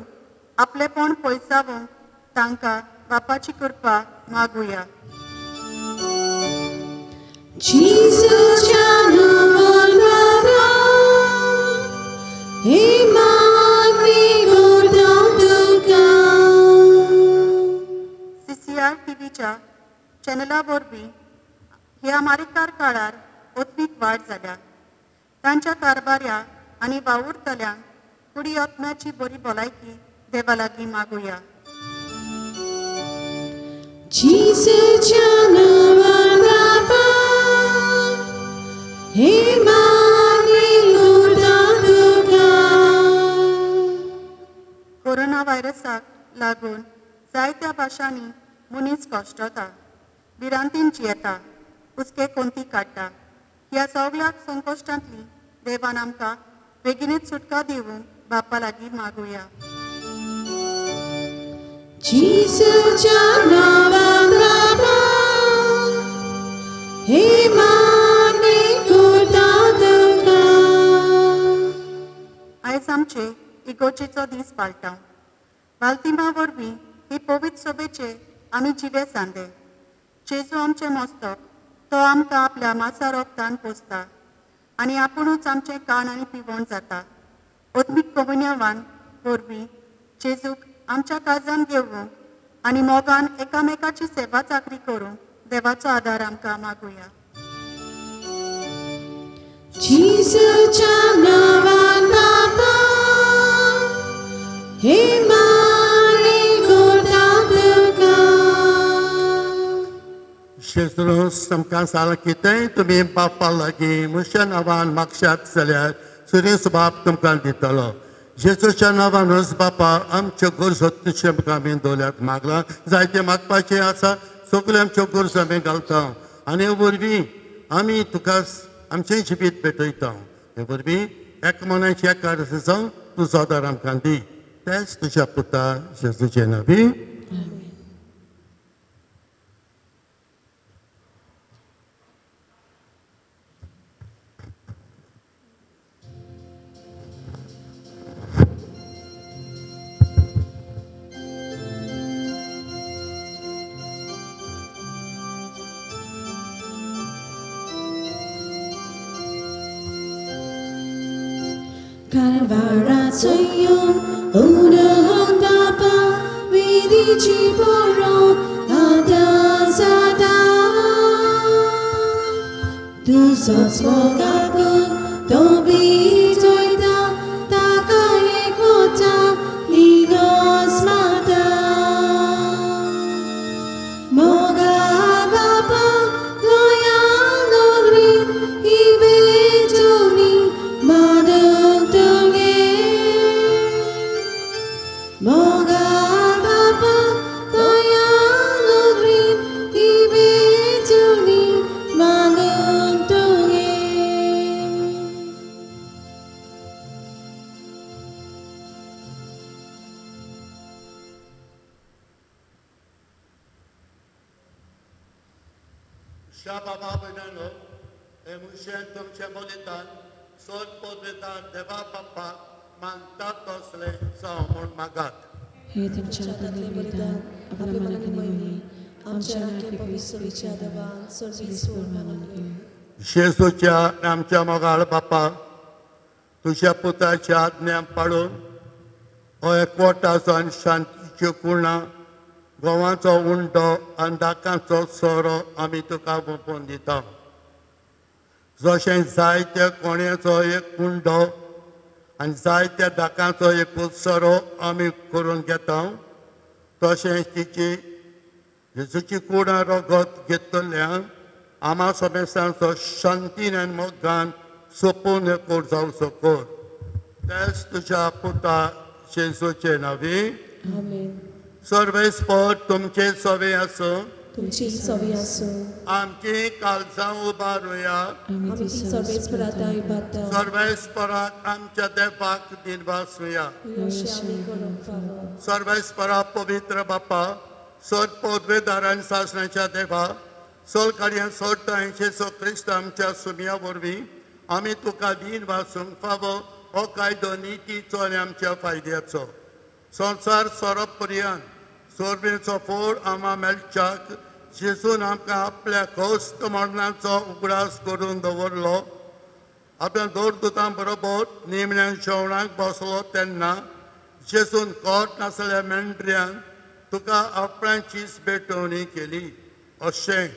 आपलेपण पयसावंक तांकां बापाची कृपा मागुया. जेजूच्या नांवान हे मागणी करता तुका. CCR टीव्हीच्या चॅनला वरवीं ह्या मारिकार काळार ओत्मीक वाड जाल्या. तांच्या कारभाऱ्या आनी वावुरतल्यांक कुडी आत्म्याची बरी भलायकी देवा लागीं मागुया. जिसूच्या नावान बाबा हे मागणी करता तुका. कोरोना व्हायरसाक लागून जायत्या भाशांनी मनीस कोश्टता, भिरांतीन जियेता, हुस्के कोंती काडटा. ह्या सगळ्या संकश्टांतली देवान आमकां बेगीनच सुटका दिवंक बापा लागीं मागुया. जिसूच्या नावान बाबा हे मागणी करता तुका. आयज आमचे इगोर्जेचो दीस पाळटा. बाल्तिमा वरवीं ही पवित्र सभेचे आमी जिवे सांदे. जेजू आमचे मस्तक तो आमकां आपल्या मासा रोगतान पोसता आनी आपुणूच आमचें काण आनी पिवण जाता. ओत्मीक कमुन्यवान वरवीं जेजूक आमच्या काळजान घेवूंक आनी मोगान एकामेकाची सेवा चाकरी करूंक देवाचो आदार आमकां मागुया. जिसूच्या नावान बाबा हे मागणी करता तुका. शेजरूस आमकां सांगलां कितेंय तुमी बापा लागीं म्हज्या नांवान मागशात जाल्यार सुरेश बाप तुमकां दितलो. जेजूच्या नांवानूच बापा आमच्यो गरजो तुजे आमकां आमी दवरल्यात मागलां. जायते मागपाचें आसा, सगळे आमच्यो गरजो आमी घालता आनी वरवीं आमी तुका आमचें जिवीत भेटयता. हे वरवीं एका एकार जावन तुजो आदार आमकां दी. तेंच तुज्या पुता जेजूचे नांवी. Kalvaraco yon unahan baba widici borong ada zada. Dusot semoga pun tobi toida takai kota ligos mata. Moga baba loyal nogrin ibetoni madang tunge. Moga baba loyal nogrin ibetoni madang tunge. Shababa Benano, Emushen Tumche Molitan, Sol Podritan, Deva Papa, Mantatosle, Saumur Magat. हे तुमच्या हातातले बलिदान आपल्या मनाने महिनी आमच्या नाकी पवित्रतेच्या देवान सर्वीसवर मानून घेऊ. शेजूच्या आमच्या मोगाळ बापा, तुझ्या पुताच्या आज्ञा पाळून हो एकवटाचो आनी शांतीच्यो कुर्णां, गोवांचो उंडो आनी दाकांचो सोरो आमी तुका ओपून दिता. जशें जायत्या कोण्याचो एक कुंडो आनी जायत्या दाकांचो एक सोरो आमी करून घेता, तशेंच तिची जेजूची कुर्णां रोगत घेतल्यान आमा समेस्तांचो शांतीन आनी मोगान सोपून कोर जावचो कोर. तेच तुज्या पुता जेजूचे नांवी. आमेन. सर्वेस्पर तुमचे सवे आसूं, तुमची सवी असो आमची काळजां उबारुया. आम्ही ती सर्वेच पराता इबादता सर्वेस्पराक आमच्या देवाक दिनवासुया. योशामी करून फावो. सर्वेस्परा पवित्र बापा, सोद पदवेदारांनी शासनाच्या देवा, सोल काडयां सोडटा येशू क्रिस्त आमच्या सुमया वरवीं आमी तुका दिन वासूंक फावो हो कायदो नितीचो आनी आमच्या फायद्याचो. संवसार सोरप पर्यंत सोरबेचो फोड आमा मेळच्याक जेजून आमकां आपल्या खोस्त मरणाचो उगडास करून दवरलो. आपल्या दोरदुतां बरोबर निमण्यान जेवणाक बसलो तेन्ना जेजून कोट नासल्या मेंढऱ्यान तुका आपणाचीच भेटवणी केली. अशें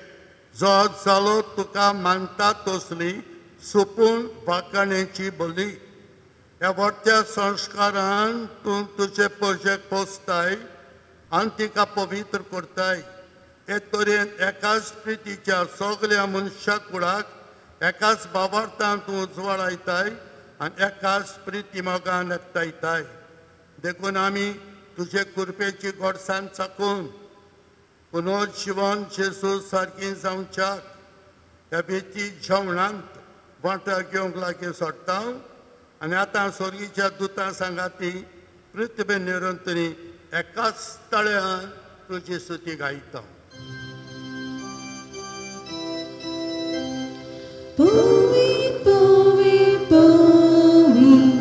जो जालो तुका मानता तसली सुपून वाकण्याची बली. ह्या व्हडच्या संस्कारान तूं तुजे पोशेक पोसताय आनी तिका पवित्र करताय. हे तरेन एकाच प्रितीच्या सगळ्या मनशां कुळाक एकाच भावार्थान तूं उजवाडायताय आनी एकाच प्रिती मोगान एकतायताय. देखून आमी तुजे कृपेची गोडसाण चाकून पुनर्जीवन जेजू सारकी जावच्याक ह्या बेती जेवणांत वांटो घेवंक लागीं सोडटा आनी आतां स्वर्गीच्या दुतां सांगाती पृथ्वी निरंतरी एकाच तळ्यान तुजी स्तुती गायता. Poet, poet, poet,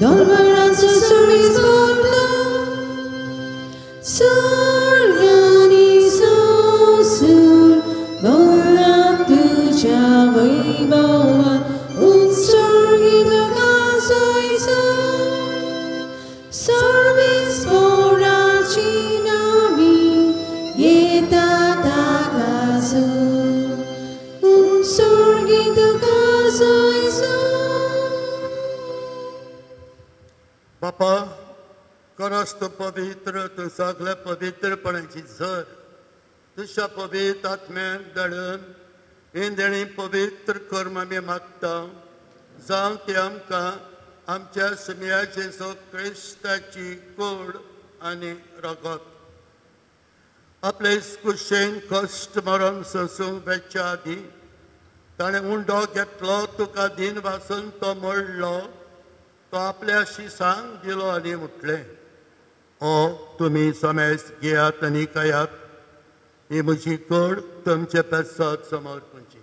dolvaraचं सुरीच बोलतो, स्वर्गानी सोसून बोलला तुझ्या वैभवात उत्सर्गित गाजवायचं. सर्वीस पोराची नावी येतात आकाशात. उत्सर्गित गाजवायचं. बापा, खरोच तूं पवित्र, तूं सगळ्या पवित्रपणाची झर. तुज्या पवित्र आत्म्याक धाडून हे देणी पवित्र कर्म आमी मागता. जावं ते आमकां आमच्या सुमया जेजू क्रिस्ताची कूड आनी रगत. आपले कुशेन कश्ट मरण सोसूंक वेच्या आदी ताणें उंडो घेतलो, तुका दिन वाचून तो मोडलो, तो आपल्या शिसांक दिलो आनी म्हटलें, हो तुमी समेज घेयात आनी खायात, ही म्हजी कूड तुमचे पेसाद समर्पणची.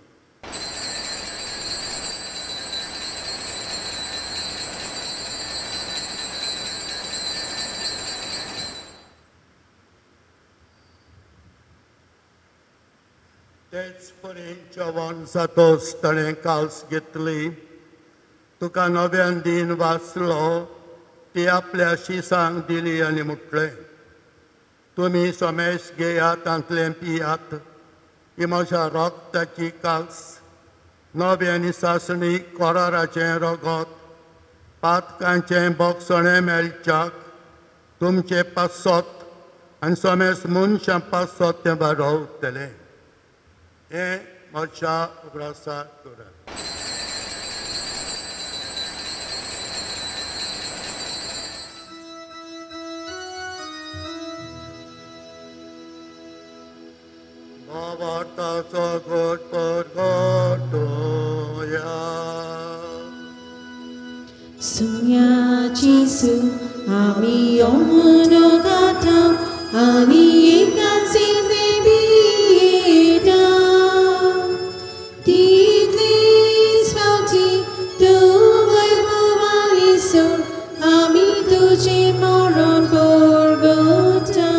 तेच परेन जेवण जातोच ताणें काल्स घेतली, तुका नव्यान दिन वाचलो, ती आपल्या शिसांक दिली आनी म्हटलें, तुमी समेज घेयात आंतलें पियात, ही म्हज्या रोगताची काल्स, नव्या निसासणी कोराराचें रगत, पातकांचें बोगसणें मेळच्याक तुमचें पासत आनी समेज मनशां पासत तें वाडोवतलें. हें म्हज्या उगडासा करात. भावार्थाचो गोड परगटोया. सुम्याची सू आमी ओमनो गाता आनी एकाचे देवी येता. तितलीच फावटी तूं वैभवानी सोड आमी तुजें मरण परगटा.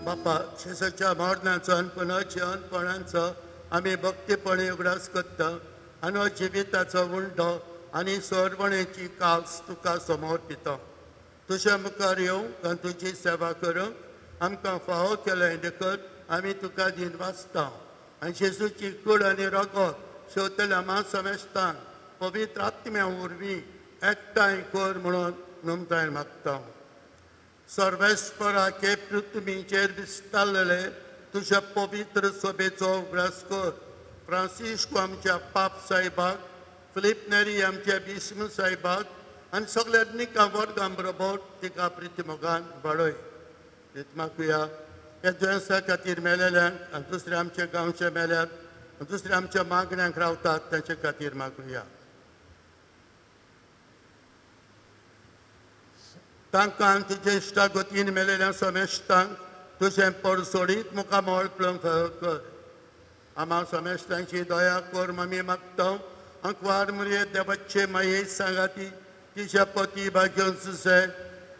बापा, जेजूच्या मरणाचो आनी पुनर्जीवनपणाचो आमी भक्तीपणी उगडास करता आनी हो जिविताचो उंडो आनी सोडवणेची काल्स तुका समर्पिता. तुज्या मुखार येवंक आनी तुजी सेवा करूंक आमकां फावो केलें देखून आमी तुका दिन वाचता आनी जेजूची कूड आनी रगत शेवतल्या मासमेस्तान पवित्र आत्म्या वरवीं एकठांय कर म्हणून नमताय मागता. सर्वेस्पराके पृथ्वीचेर विस्तारलेले तुज्या पवित्र सभेचो उगडास कर. फ्रांसिस्को आमच्या पाप साहेबाक, फिलिप नेरी आमच्या बिस्म साहेबाक आनी सगळ्या निका वर्गां बरोबर तिका प्रिती मोगान वाडय. मागुया ह्या दुयेंसा खातीर मेलेल्यांक आनी दुसऱ्या आमच्या गांवच्या मेल्यात आनी दुसऱ्या आमच्या मागण्यांक रावतात तांचे खातीर मागुया. तांकां तुजे इश्टागतीन मेलेल्या समेस्तांक तुजें परसोडीत मुखामोळ पळोवंक कर. आम्हा समेस्तांची दया कर आमी मागता. अंकवार मुरये देवाचे माये सांगाती तिच्या पती भाग्यो जुसे,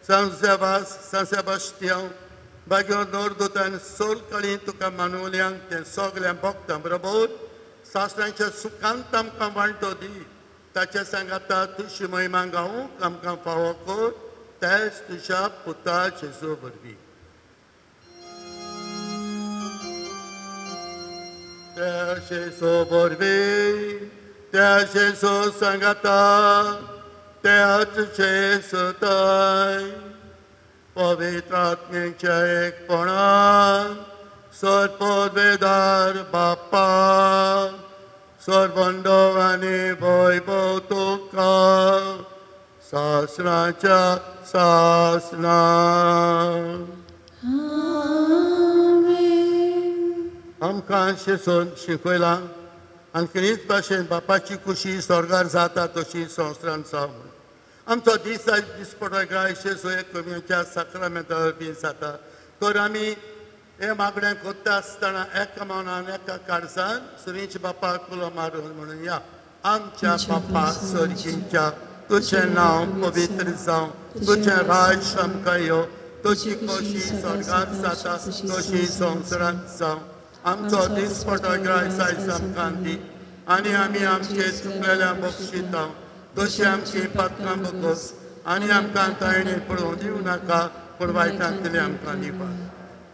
सांव सेवास, सांव सेबास्टियान, भाग्यो नोरदोतान सोल काळी तुका मानवल्यांक तें सगळ्या भक्तां बरोबर सासऱ्यांच्या सुखांत आमकां वांटो दी. ताच्या सांगाता तुजी महिमा गावूंक आमकां फावो कर. तेच तुज्या पुता जेजू वरवीं. त्या जेजू वरवीं, त्या जेजू सांगाता त्याचे सुताय पवित्र आत्म्याच्या एकपणान सर्वोद्वेदार बाप्पा सर्वंडव आणि वैभव तुका सासनाच्या सासना आमकां शिसून शिकयलां आनी खरीच भाशेन बापाची कुशी स्वर्गार जाता तशी संवसारान जावं म्हूण आमचो दीस आयज दिसपडो शिशू एक कम्युनिच्या साक्रामेंता बी जाता तर आमी हे मागणें कोत्ता आसतना एका मनान एका काळजान सुरीच बापा कुलो मारून म्हणून या आमच्या बापा सर्गींच्या तुजें नांव पवित्र जावं तुजें राज आमकां यो तुजी कशी स्वर्गार जाता तशी संवसारांत जावं आमचो दिसपडो आयज आमकां दी आनी आमी आमचे चुकलेल्या बक्षिता तशी आमची पातकां बगोस आनी आमकां तायणे पळोवंक दिवं नाका पूण वायटांतली आमकां निबार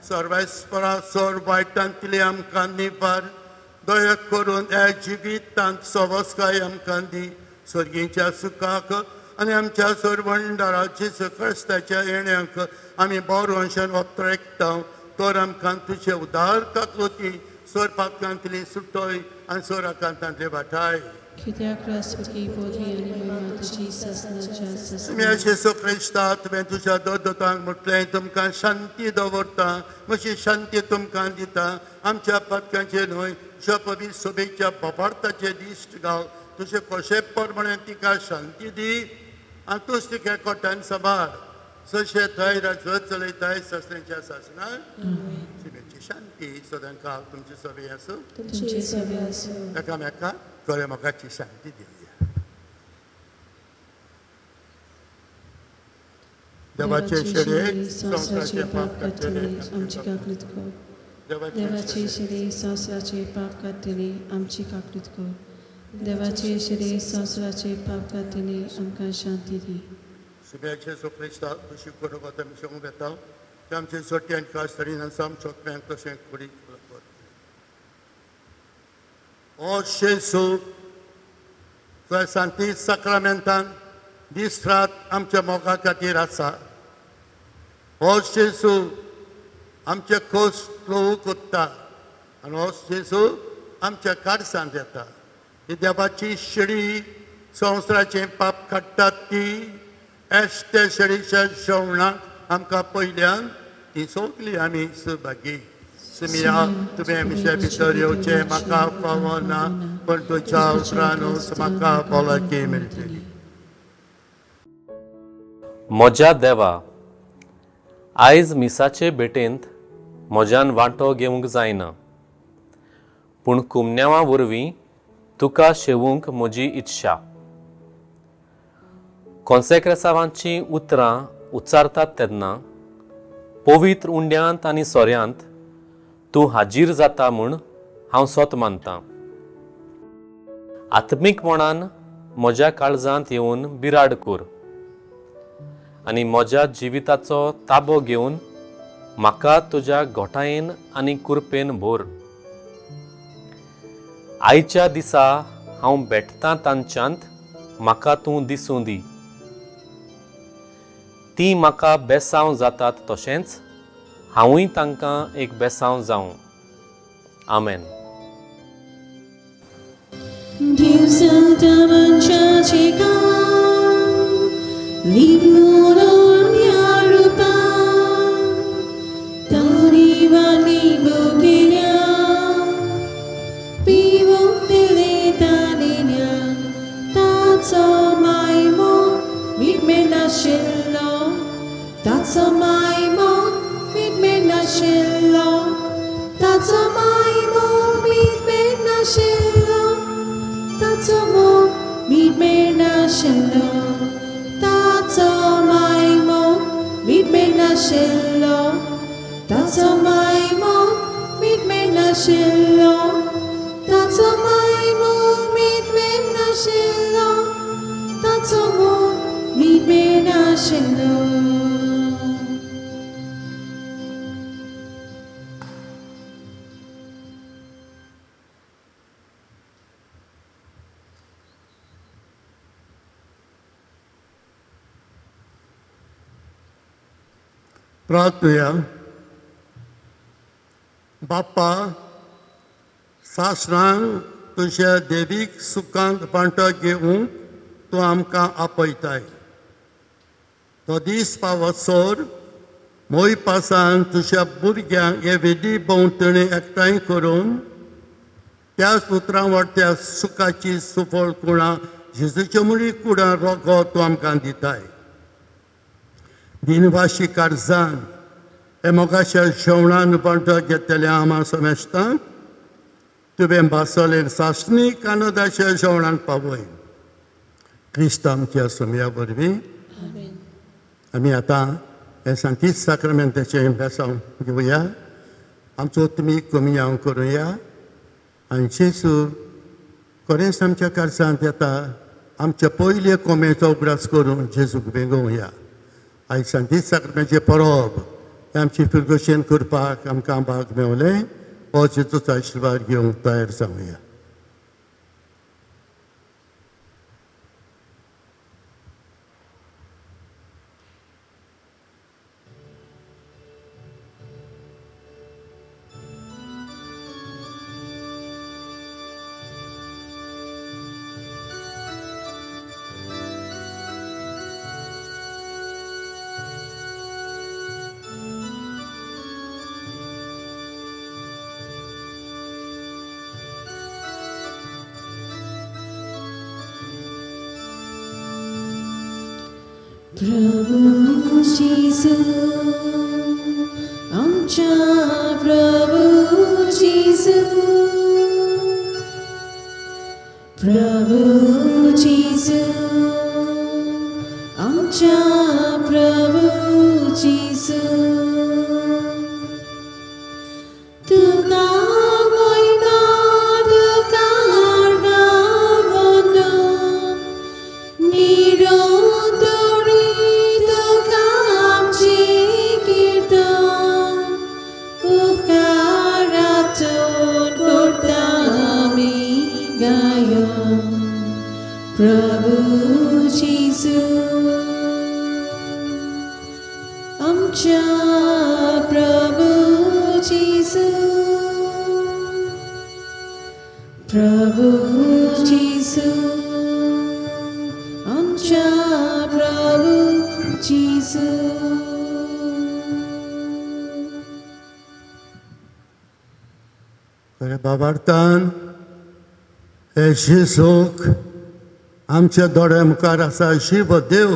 सर्वेस्परा सोर वायटांतली आमकां निबार दया करून ह्या जिवितांत सवस्काय आमकां दी सर्गीच्या सुखाक आनी आमच्या सर्वंडारा जेजू क्रिस्ताच्या येण्याक आमी बोरवंशान वत्रेकता तर आमकां तुजे उदार काकलोती सोर पातकांतली सुटोय आनी सोराकांतांतली वाटाय कित्याक राष्ट्रपती पदवी आनी महिमा तुजी ससनाच्या तुमी जेजू क्रिस्ता तुवें तुज्या दोतोतांक म्हटलें तुमकां शांती दवरता म्हजी शांती तुमकां दिता आमच्या पातकांचे न्हय ज्या पवित्र सोबेच्या बाबार्थाचे दिश्ट घाल तुजें कशें प्रमाणे तिका शांती दी आनी तूंच तिका कोट्यान सांबाळ जशें थंय राजवट चलयताय ससण्याच्या सासणान शिमेची शांती सदां काल तुमचे सभे आसूं तुमचे सभे आसूं एकामेकाक गोरेमोगाची शांती दिवया देवाचे शेडे संवसाराचे पाप काडटले आमची काकलीत कर देवाचे शेडे संवसाराचे पाप काडटले आमची काकलीत कर देवाचे शेडे संवसाराचे पाप काडटले आमकां शांती दी सुबेचे सुक्रिस्ता तुशी करूंक आतां मिशोंक येता ते आमचे जोटी आनी कास्तरीन आसा आमच्या पेंक तशें कडी ओ शेसू तुवें सांती साक्रामेंतान दीस रात आमच्या मोगा खातीर आसा हो शेसू आमचे खोस तूं कोत्ता आनी हो शेसू आमच्या कारसांत येता ही देवाची शिडी संवसाराचें पाप काडटात ती एस्ते शेडीच्या जेवणाक आमकां पयल्यान ती सोगली आमी सुभागी सुमिया तुवें आमचे भितर येवचें म्हाका फावो ना पण तुज्या उतरानूच म्हाका भलायकी मेळटली म्हज्या देवा आयज मिसाचे भेटेंत म्हज्यान वांटो घेवंक जायना पूण कुमन्यावां वरवीं तुका शेवूंक म्हजी इत्सा कॉन्सेक्रेसांवांची उतरां उच्चारतात तेन्ना पवित्र उंड्यांत आनी सोऱ्यांत तूं हाजीर जाता म्हूण हांव सोत मानतां आत्मीकपणान म्हज्या काळजांत येवन बिराड कर आनी म्हज्या जिविताचो ताबो घेवन म्हाका तुज्या घोटायेन आनी कुरपेन भोर आयच्या दिसा हांव भेटतां तांच्यांत म्हाका तूं दिसूं दी ती म्हाका बेसांव जातात तशेंच हांवूय तांकां एक बेसांव जावं आमेन Santa Manchachica, Limon Yarupa, Tariva Libukinia, Pivo Piletaninia, that's all my mom, meet me Nashilla, that's all my mom, meet me Nashilla, that's all my mom, meet me Nashilla. That's all more, meet me Nashilla. That's all my more, meet me Nashilla. That's all my more, meet me Nashilla. That's all my more, meet me Nashilla. That's all more, meet me Nashilla. प्रार्थया बाप्पा सासरांक तुझ्या देवीक सुखांत पांटो घेवंक तूं आमकां आपयताय. तो दीस पावसोर मोय पासान तुझ्या भुरग्यांक हे विधी भोंवतणी एकठांय करून त्याच उतरां वाटत्या सुखाची सुफळ कुणां जेजूच्या मुळी कुडां रोगो तूं आमकां दिताय. दिनवाशी काळजान हे मोगाच्या जेवणान पांटो घेतलेल्या आमा समेस्तांक तुवें बासोलेन सासणीक आनंदाच्या जेवणाक पावय. क्रिस्त आमच्या सोम्या वरवीं आमी आतां हे सांतीच साक्रामेंताचें बेसांव घेवया. आमचो उत्मीक कमियाव करुया आनी जेजू खरेंच आमच्या काळजांत येता. आमच्या पयले कोमेचो उगडास करून जेजूक वेगोवया. आयज सांतीच साक्रामेंताचें परब हें आमची फिरगोशेन करपाक आमकां भाग मेवलें. हो जेजूचो आशिर्वाद घेवंक तयार जावया. प्रभु जीसू आमच्या प्रभु जीसू प्रभु जीसू आमच्या प्रभु जीसू तुका मोयना तुका गावनो निरोधरी तुका आमची कीर्तन उपकारातून करता आमी गायन प्रभु जीसू आमच्या प्रभु जीसू प्रभु जीसू आमच्या प्रभु जीसू खऱ्या बाबार्थान हे जेजूक आमच्या दोळ्या मुखार आसा शिव देव.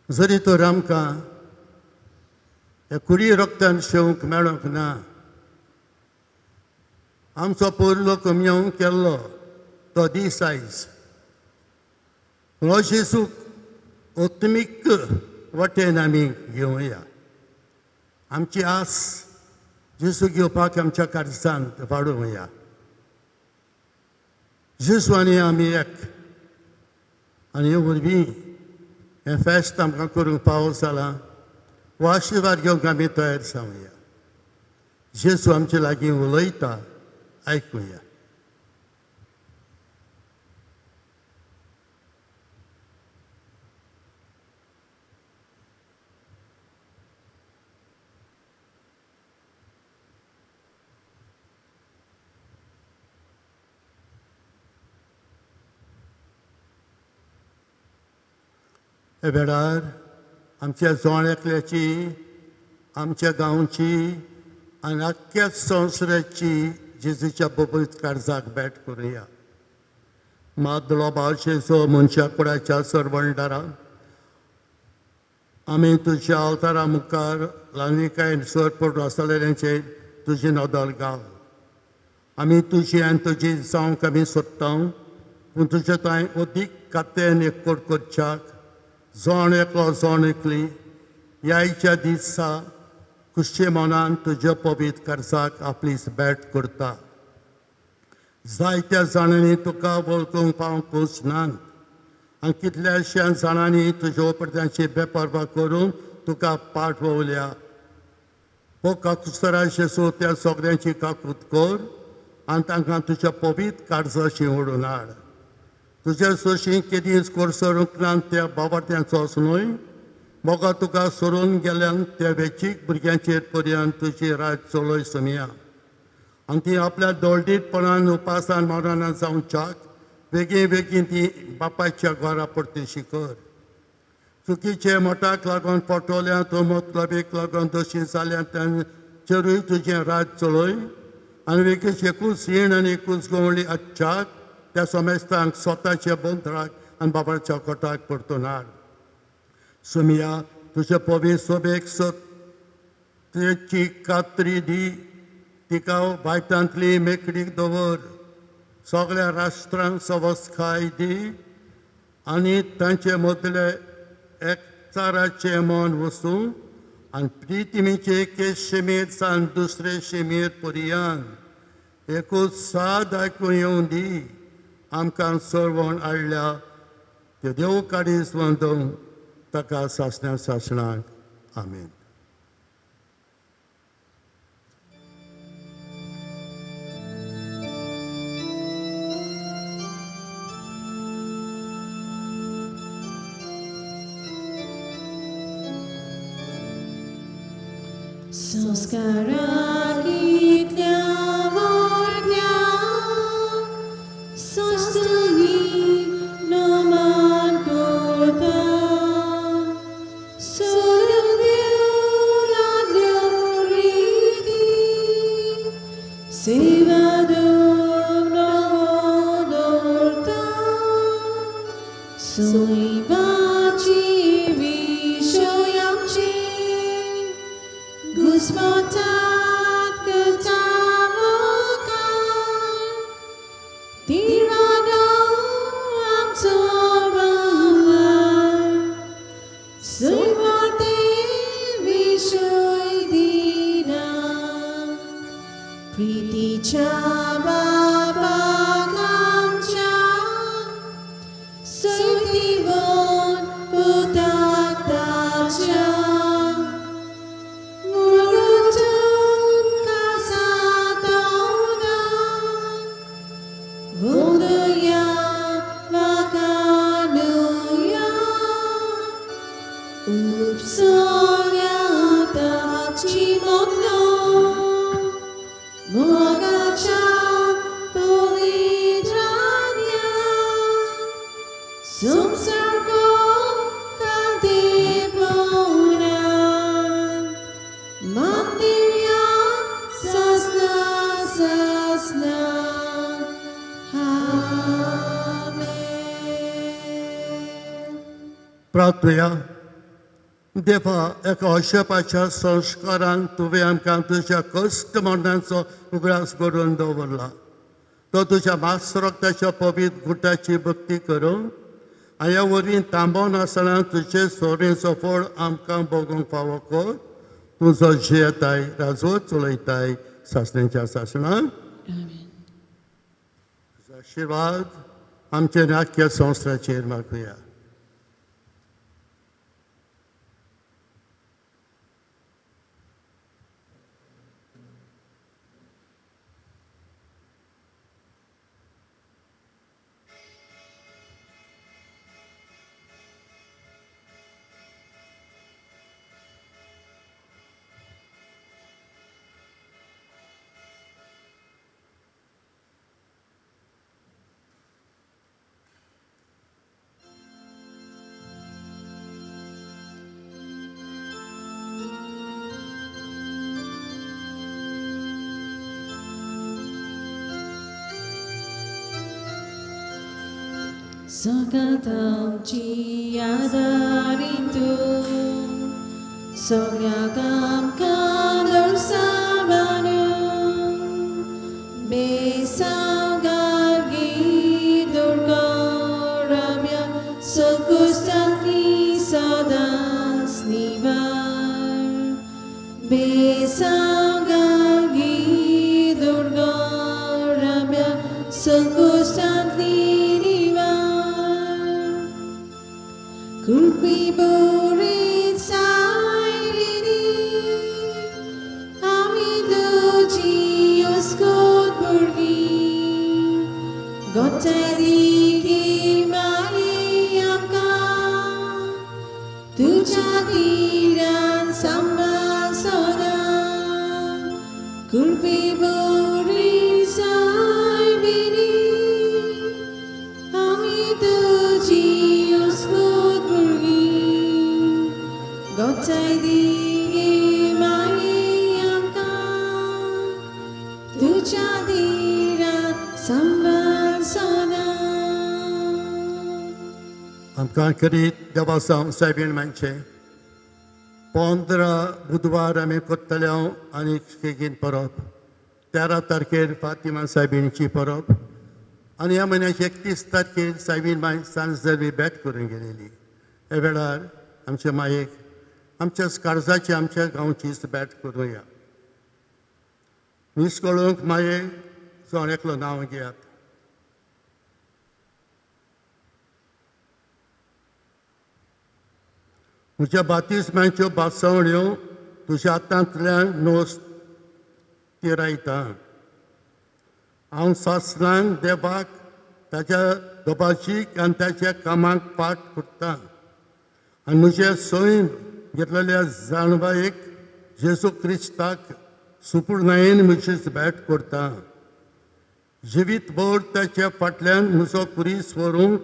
जरी तर आमकां हे कुडी रोगतान शेवंक मेळोंक ना. आमचो पयलो कमयाव केल्लो तो दीस आयज. हो जेजूक उत्मीक वटेन आमी घेवया. आमची आस जेजू घेवपाक आमच्या काळजांत वाडोवया. जेजू आनी आमी एक आनी हे वरवीं हें फेस्त आमकां करूंक पावोस जालां. हो आशिर्वाद घेवंक आमी तयार जावया. जेजू आमचे लागीं उलयता आयकुया. हे वेळार आमच्या जोण आमच्या गांवची आनी आख्ख्या संवसाराची जेजूच्या पवित्र काळजाक भेट करुया. मादलो बाशेचो मनशा कुळाच्या सरवंडारा आमी तुज्या अवतारा मुखार लायनीकायेन सर पडून आसलेल्यांचेर तुजी नदल घाल. आमी तुजी आनी तुजी जावंक आमी सोदता. पूण तुजे थंय अदीक कातेन एकवट करच्याक जोण एकलो जोण एकली ह्याच्या दिसा खुशे मनान तुज्या पवित्र काळजाक आपली भेट करता. जायत्या जाणांनी तुका वळखूंक पावंकूच नात आनी कितल्याश्या जाणांनी तुज्या उपरत्यांची बेपरवा करून तुका पाठवल्या. हो काकुस्तरा जेजू त्या सगळ्यांची काकूत कर आनी तांकां तुज्या पवित्र काळजाची ओडून हाड. तुज्या सोशीं केदींच कोरसरूंक ना त्या बाबार्थ्यांचोच न्हय मोगा तुका सोडून गेल्यान त्या वेंचीक भुरग्यांचेर पर्यंत तुजी राज चलोय सोमिया आनी ती आपल्या दोळडीतपणान उपासान मरणान जावच्याक बेगीन बेगीन ती बापायच्या घरा परतुशी कर चुकीचे मोठाक लागून पोटोल्यान तो मतलबीक लागून दोशी जाल्यान तांचेरूय तुजें राज चलोय आनी वेगळीच एकूच येण आनी एकूच गवळी आजच्याक त्या सोमेस्तांक स्वताच्या बंदराक आनी बाबाच्या कोटाक परतून हाड सोमिया तुजे पवी सोबेक सत्याची कात्री दी तिका बायतांतली मेकळीक दवर सगळ्या राष्ट्रांक सवस्काय दी आनी तांचे मदले एकचाराचे मन वसूं आनी प्रितिमेचे एके शेमेर सावन दुसरे शेमेर पर्यंत एकूच साद आयकून येवं दी आमकां सरवण हाडल्या ते देव काडीस वंदूंक ताका सासण्या सासणाक आमीन संस्कारांतल्या व्हडल्या संस्थांनी नमन करता सोडून दिवनातल्यो रिती सेवा दवरता सोयबाची विशय आमची घुसमटात करता मोकार तिराडो आमचो वावर सुरवाते विशय दिना प्रितीच्या बापाक आमच्या सैतीवन पुताक ताच्या प्रार्थया देवा एका अशेपाच्या संस्कारान तुवें आमकां तुज्या कश्ट मरणांचो उगडास करून दवरला तो तुज्या मास रक्ताच्या पवित्र गुटाची भक्ती करूं आनी ह्या वरीं थांबोवन आसतना तुजे सोरेचो फळ आमकां भोगूंक फावो कर तुजो जियेताय राजवत चलयताय सासणेच्या सासणाक तुजो आशिर्वाद आमचे नाख्य संवसाराचेर मागुया सगळ्यांत आमची आदारीण तूं सगळ्याक आमकां दर्सावानूं बेसावगार गीत राम्या सकुस्तांतली सदांच निवार बेसावगार गीत Ramya सकुस्तांतली Kurpi borit sailini Amido uskot burgi Gotari ki mai amka Tuja ki कुर्बी बोरी सायबिनी आमी तुझी अस्कोत भुरगीं गोचाय दी माये आमकां तुझ्या दिरात संभाळ सदा आमकां करीत देवा सायबीण मानचें 15 बुधवार आमी करतले आनी बेगीन परब 13 तारखेर फातिमा सायबीणची परब आनी ह्या म्हयन्याचे 31 तारखेर सायबीण माय सांजवेळी भेट करून गेलेली. हे वेळार आमच्या मायेक आमच्या काळजाची आमच्या गांवचीच भेट करूया. निश्कळूंक माये जो एकलो नांव घेयात. म्हज्या बातिस्मांच्यो बासवण्यो तुज्या हातांतल्यान नोस तिरायता. हांव सासणांक देवाक ताच्या दोबाशीक आनी ताच्या कामाक पाट करतां आनी म्हज्या सोयीन घेतलेल्या जाणवायेक जेजू क्रिस्ताक सुपूर्णायेन म्हजीच भेट करतां. जिवीतभर ताच्या फाटल्यान म्हजो कुरीस व्हरूंक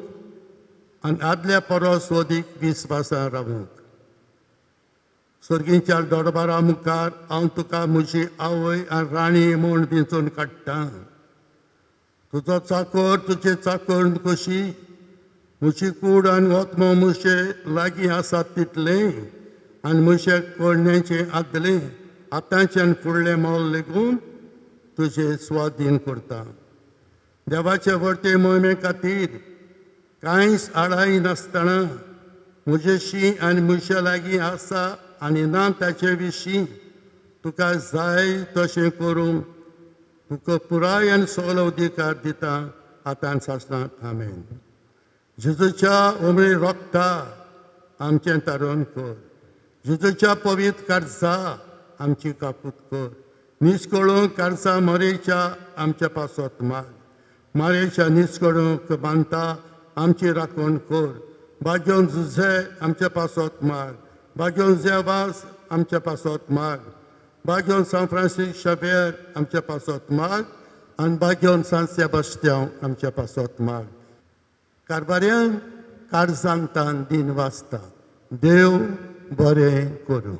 आनी आदल्या परस अदीक विस्वासान रावूंक. सर्गींच्या दोडबारा मुखार हांव तुका म्हजी आवय आनी राणी म्हूण वेंचून काडटां. तुजो चाकर तुजे चाकर कशी म्हजी कूड आनी ओतमो म्हजे लागीं आसात तितलें आनी म्हज्या कोडण्याचें आदलें आतांच्यान फुडलें मोल लेगून तुजें स्वाधीन करता. देवाचे वर्ते मोहिमे खातीर कांयच आडाय नासतना म्हजेशी आनी म्हज्या लागीं आसा आनी ना ताचे विशीं तुका जाय तशें करूंक तुका पुराय आनी सगलो अधिकार दिता आतां सासणांत. आमेन. जेजूच्या उमळे रोगता आमचें तारण कर. जेजूच्या पवित्र काळजा आमची काकूत कर. निश्कळूंक काळजा मरेच्या आमच्या पासत माग. मारेच्या निश्कळूंक बांदता आमची राखण कर. बाग्योन झुजे आमच्या पासत माग. बाग्योन जेवास आमच्या पासत माग. बाग्योन सान फ्रांसीस शावेर आमच्या पासत माग आनी बाग्योन सान सेबास्त्यांव आमच्या पासत माग. कारभाऱ्यांक काळजांतान दिन वाजता. देव बरें करूं.